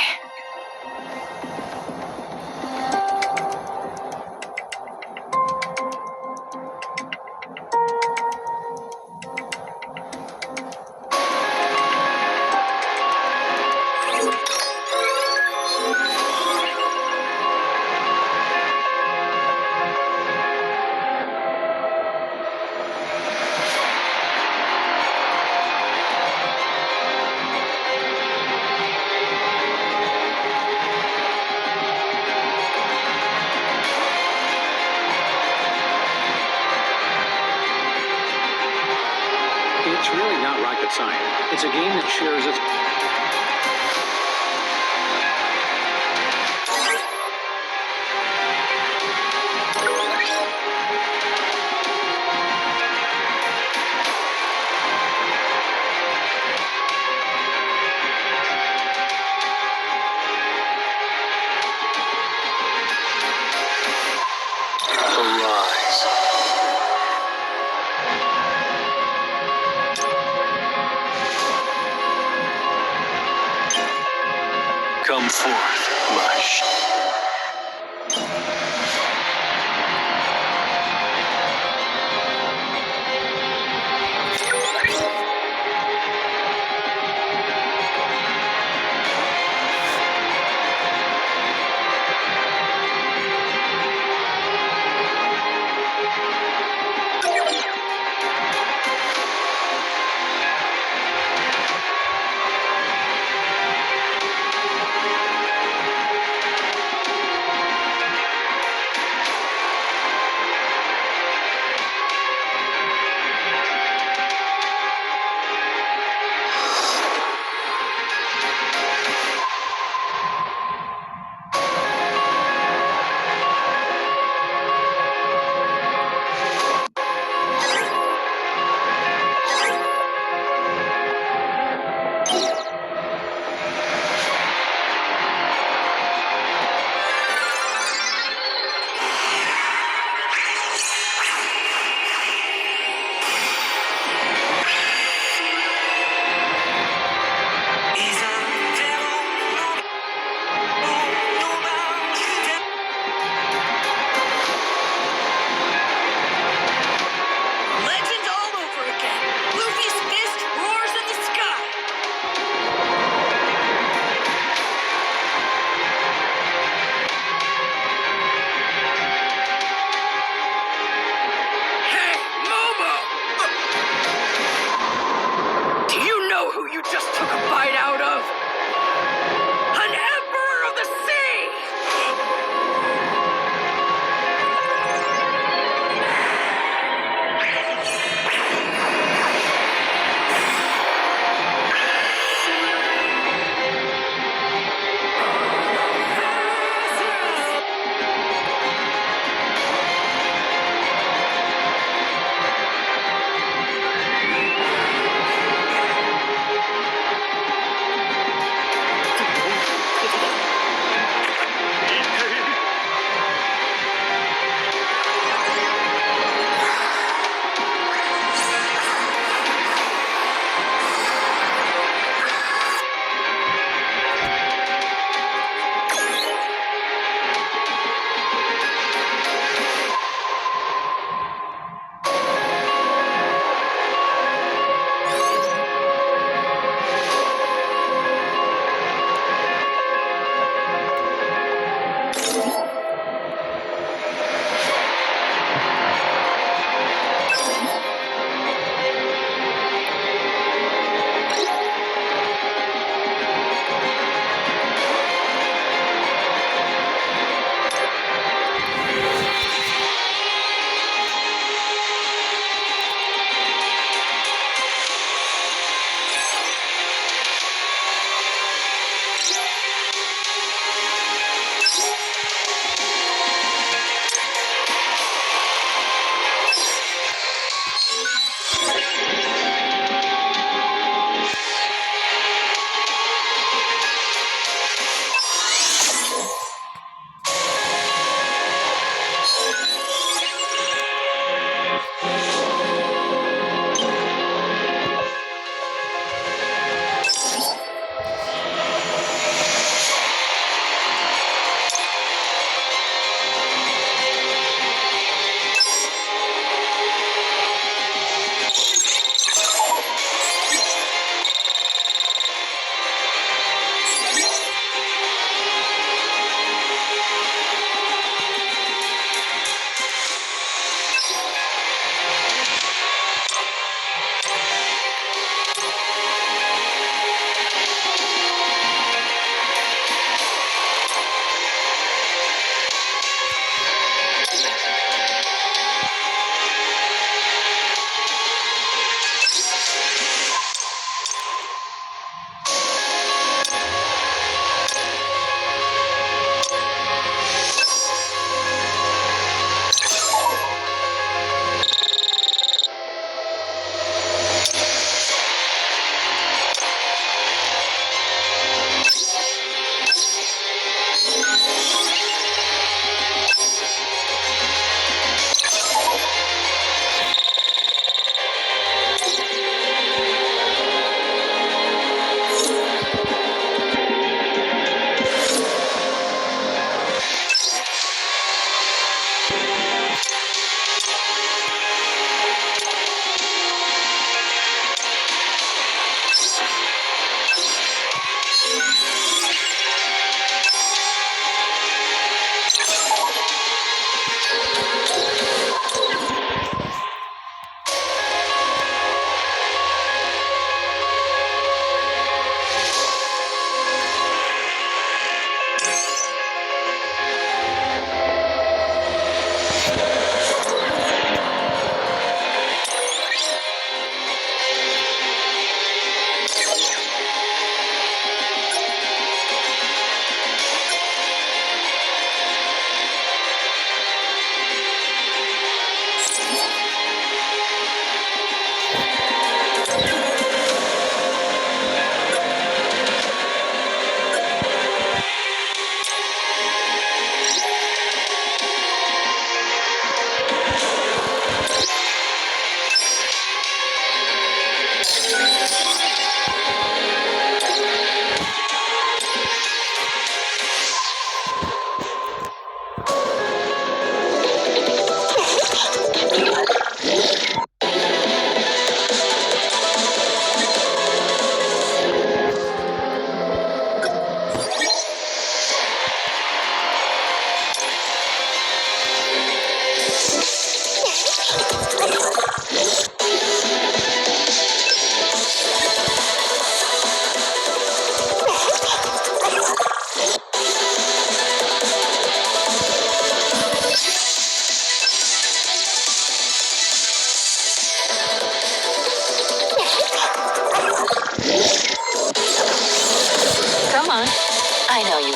It's really not rocket science. It's a game that shares its... Arise. Come forth, my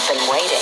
been waiting.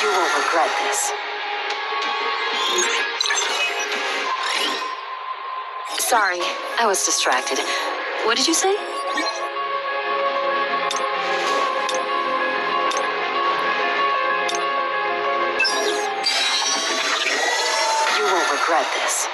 You won't regret this. Sorry, I was distracted. What did you say? You won't regret this.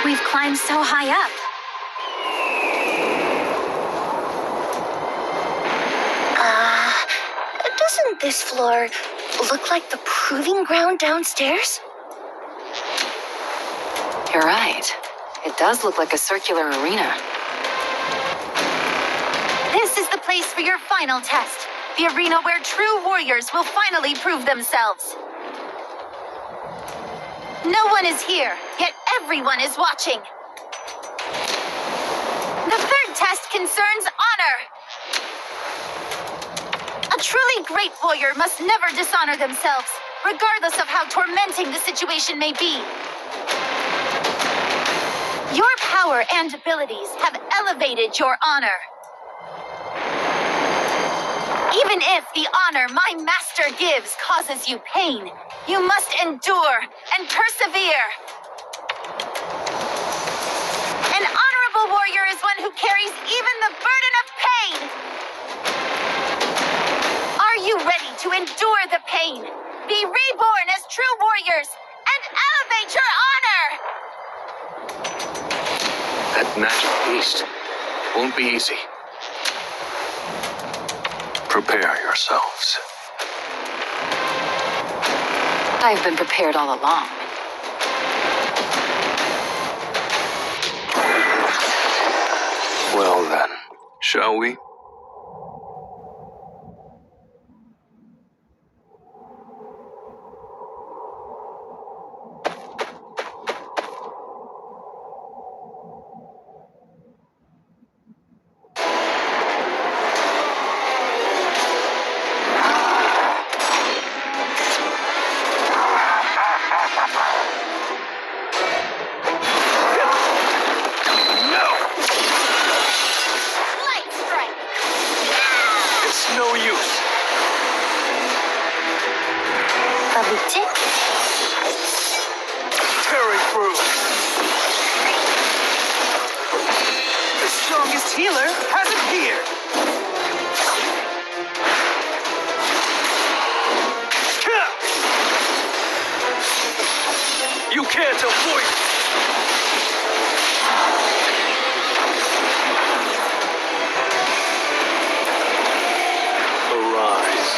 We've climbed so high up. Doesn't this floor look like the proving ground downstairs? You're right. It does look like a circular arena. This is the place for your final test. The arena where true warriors will finally prove themselves. No one is here, yet everyone is watching. The third test concerns honor. A truly great warrior must never dishonor themselves, regardless of how tormenting the situation may be. Your power and abilities have elevated your honor. Even if the honor my master gives causes you pain, you must endure and persevere. An honorable warrior is one who carries even the burden of pain. Are you ready to endure the pain? won't be easy. Prepare yourselves. I've been prepared all along. Well then, shall we? Light strike. It's no use. A boutique. Tearing through. The strongest healer has appeared. You can't avoid it. Arise.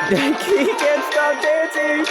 He can't stop dancing.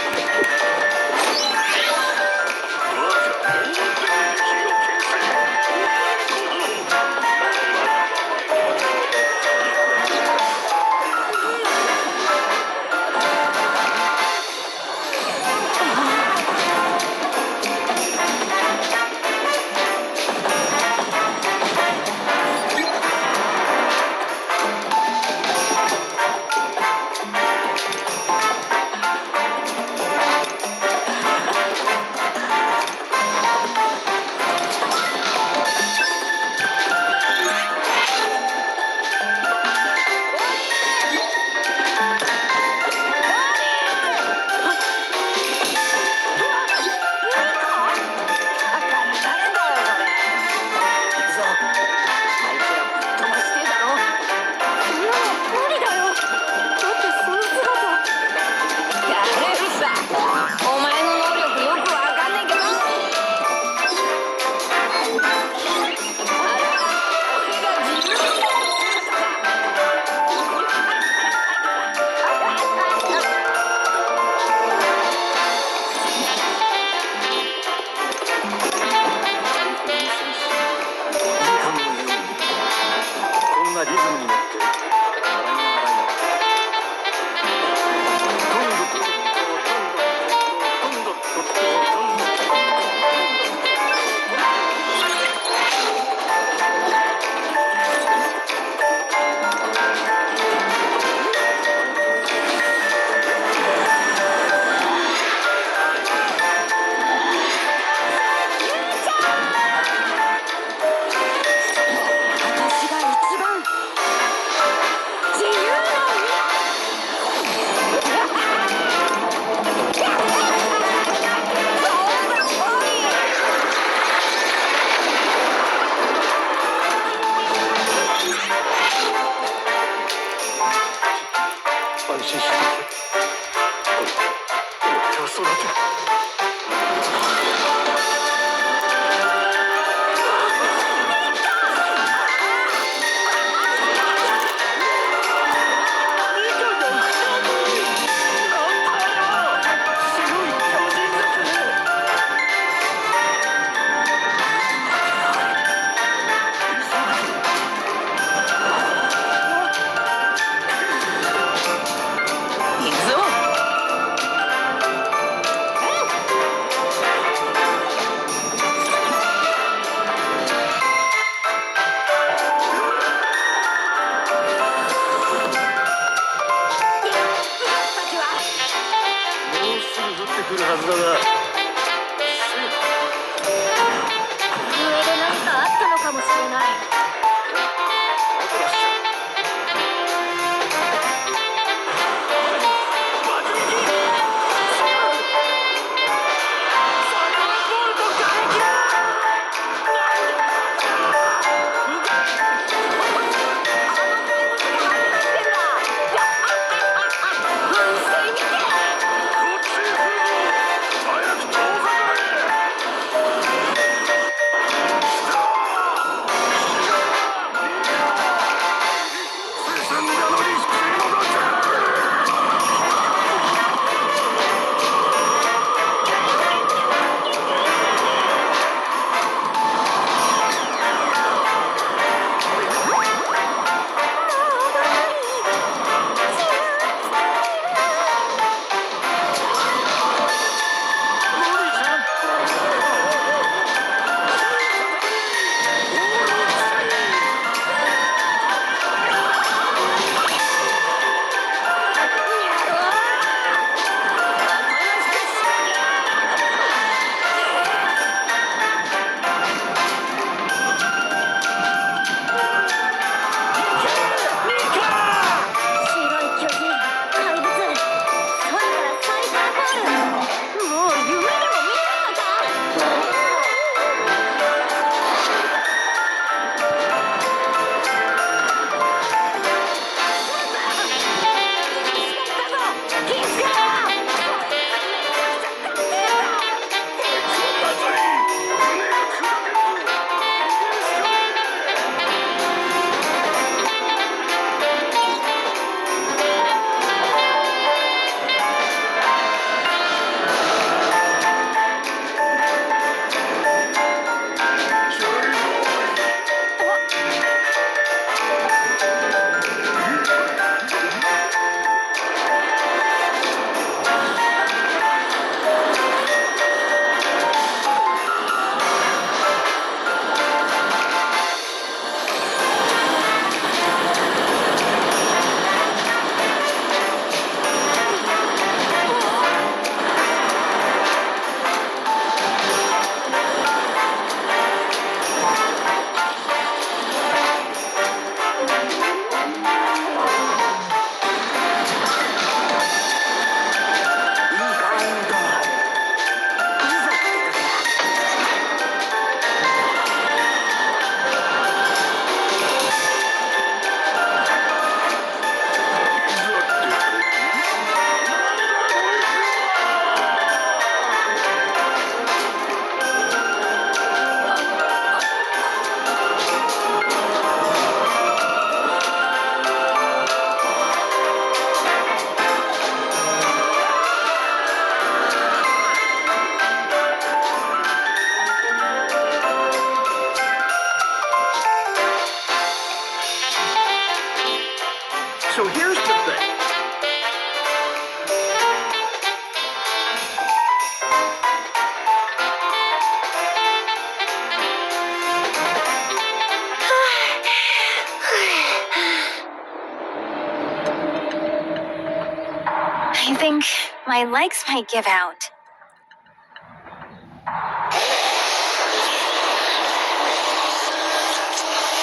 I think my legs might give out.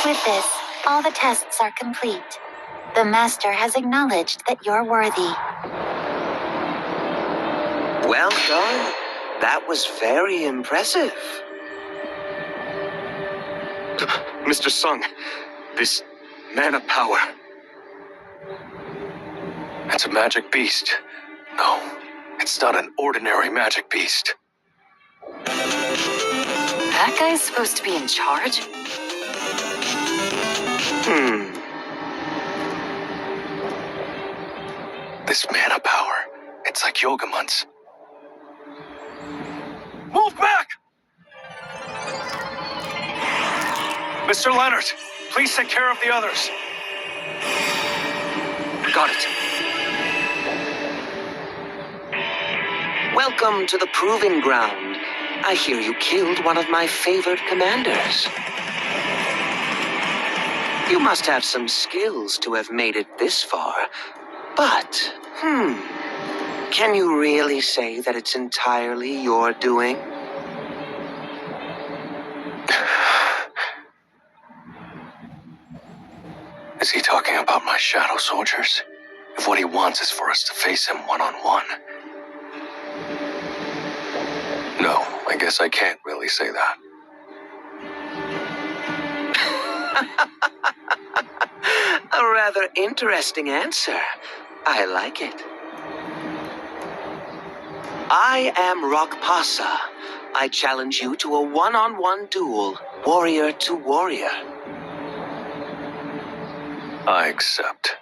With this, all the tests are complete. The Master has acknowledged that you're worthy. Well done. That was very impressive. Mr. Sung, this mana power. It's a magic beast. No, it's not an ordinary magic beast. That guy's supposed to be in charge? This mana power, it's like Yogamon's. Move back! Mr. Leonard, please take care of the others. Got it. Welcome to the Proving Ground. I hear you killed one of my favored commanders. You must have some skills to have made it this far. But, can you really say that it's entirely your doing? Is he talking about my shadow soldiers? If what he wants is for us to face him one-on-one. No, I guess I can't really say that. A rather interesting answer. I like it. I am Rockpasa. I challenge you to a one-on-one duel, warrior to warrior. I accept.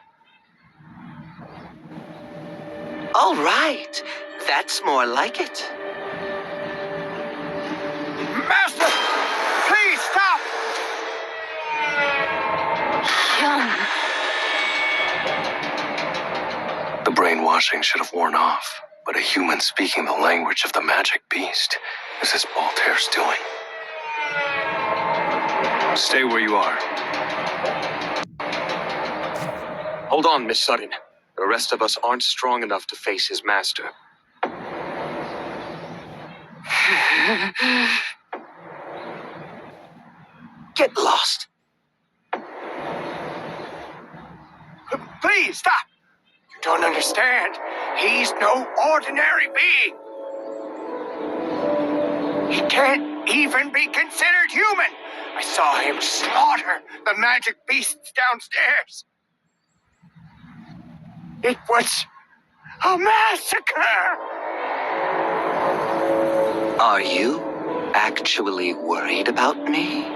All right. That's more like it. Master! Please stop! The brainwashing should have worn off, but a human speaking the language of the magic beast is this Baltair's doing. Stay where you are. Hold on, Miss Sutton. The rest of us aren't strong enough to face his master. Get lost. Please stop! You don't understand. He's no ordinary being. He can't even be considered human. I saw him slaughter the magic beasts downstairs. It was a massacre. Are you actually worried about me?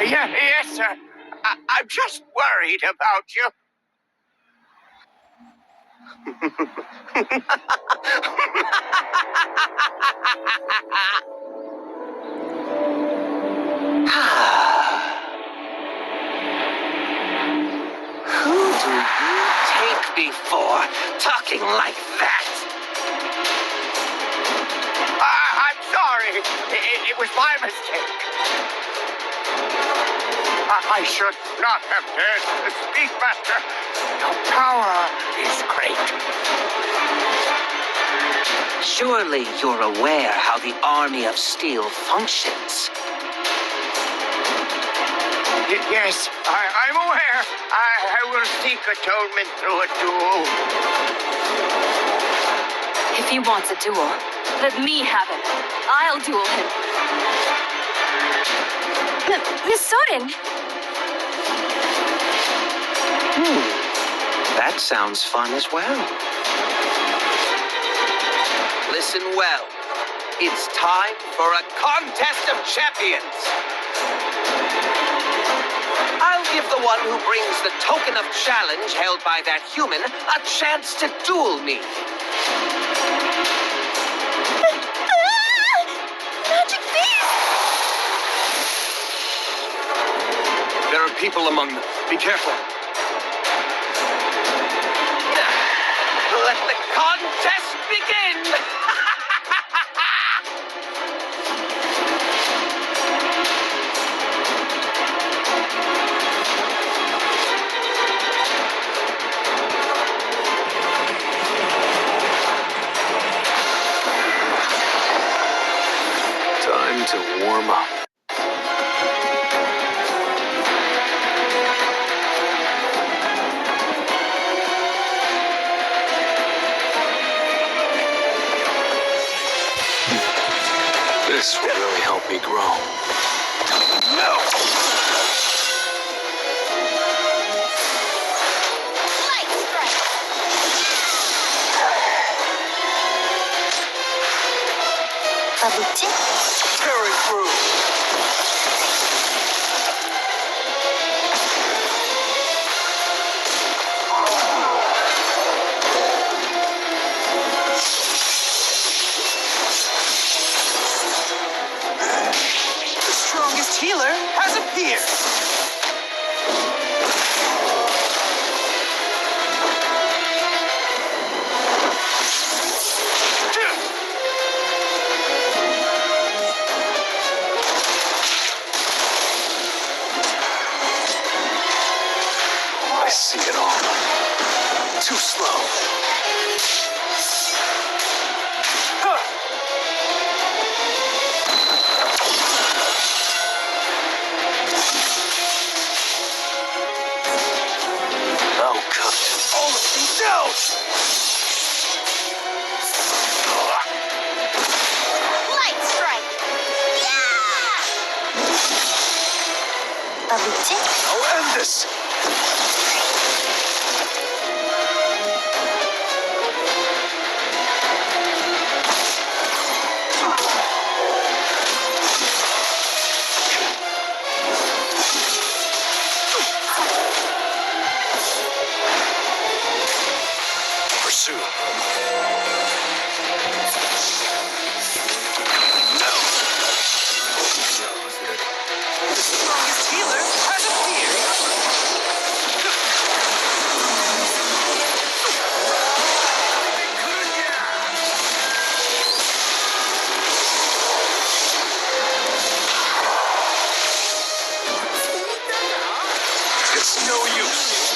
Yes, sir. I'm just worried about you. Who do you take me for, talking like that? I'm sorry. It was my mistake. I should not have dared to speak, Master. Your power is great. Surely you're aware how the Army of Steel functions. Yes, I'm aware. I will seek atonement through a duel. If he wants a duel, let me have it. I'll duel him. Miss Soden! That sounds fun as well. Listen well. It's time for a contest of champions. I'll give the one who brings the token of challenge held by that human a chance to duel me. Magic beast! There are people among them. Be careful. Let the contest begin! warm up. This will really help me grow. No! Light strike. Babuchi? Tearing through. The strongest healer has appeared. I see it all. Too slow. I'll cut all of you down. Light strike. Yeah! Babuchi? I'll end this. Pursue. No. The strongest healer has appeared. It's no use.